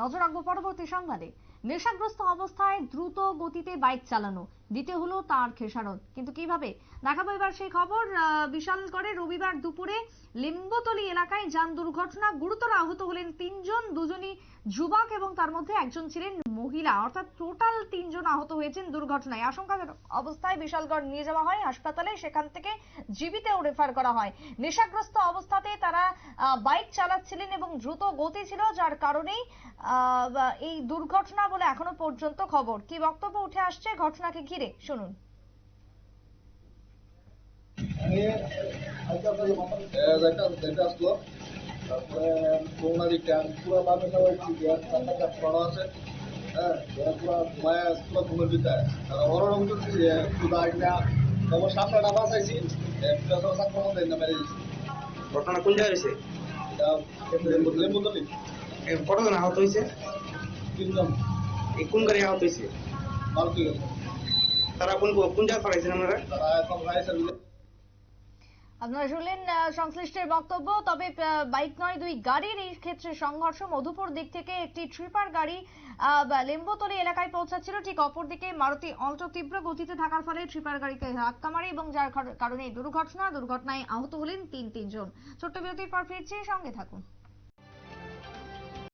নজর রাখবো পরবর্তী সংবাদে। নেশাগ্রস্ত অবস্থায় দ্রুত গতিতে বাইক চালানো, দিতে হলো তার খেসারত, কিন্তু কিভাবে দেখাবো এবার সেই খবর। বিশালগড়ে রবিবার দুপুরে লিম্বতলী এলাকায় যান দুর্ঘটনা, গুরুতর আহত হলেন তিনজন, দুজনই যুবক এবং তার মধ্যে একজন ছিলেন মহিলা, অর্থাৎ টোটাল তিনজন আহত হয়েছেন দুর্ঘটনায়। আশঙ্কাজনক অবস্থায় বিশালগড় নিয়ে যাওয়া হয় হাসপাতালে, সেখান থেকে জীবিতেও রেফার করা হয়। নেশাগ্রস্ত অবস্থাতে তারা বাইক চালাচ্ছিলেন এবং দ্রুত গতি ছিল, যার কারণেই এই দুর্ঘটনা বলে এখনো পর্যন্ত খবর। কি বক্তব্য উঠে আসছে ঘটনাকে ঘিরে, শুনুন। তারপরে করোনারি ক্যাম্প পুরো বামে সবাই পড়া আছে। হ্যাঁ, পুরো মায়া পুরো ঘুমের ভিতরে ওরকম সাতটা বাঁচাইছি মেরে দিচ্ছি। ঘটনা কোন জায়গায় হয়েছে? কতজন আহত হয়েছে? তিনজন। এই কোন গাড়ি আহত হয়েছে? মারুতি। তারা কোন কোন জায়গায় পাঠাইছেন আপনারা? তারা এখন আপনারা শুনলেন সংশ্লিষ্টের বক্তব্য। তবে বাইক নয়, দুই গাড়ির এই ক্ষেত্রে সংঘর্ষ। মধুপুর দিক থেকে একটি ট্রিপার গাড়ি লিম্বতলী এলাকায় পৌঁছাচ্ছিল, ঠিক অপরদিকে মারুতি অল্টো তীব্র গতিতে থাকার ফলে ট্রিপার গাড়িকে ধাক্কা মারে এবং যার কারণে দুর্ঘটনায় আহত হলেন তিনজন। ছোট্ট বিরতির পর ফিরছি, সঙ্গে থাকুন।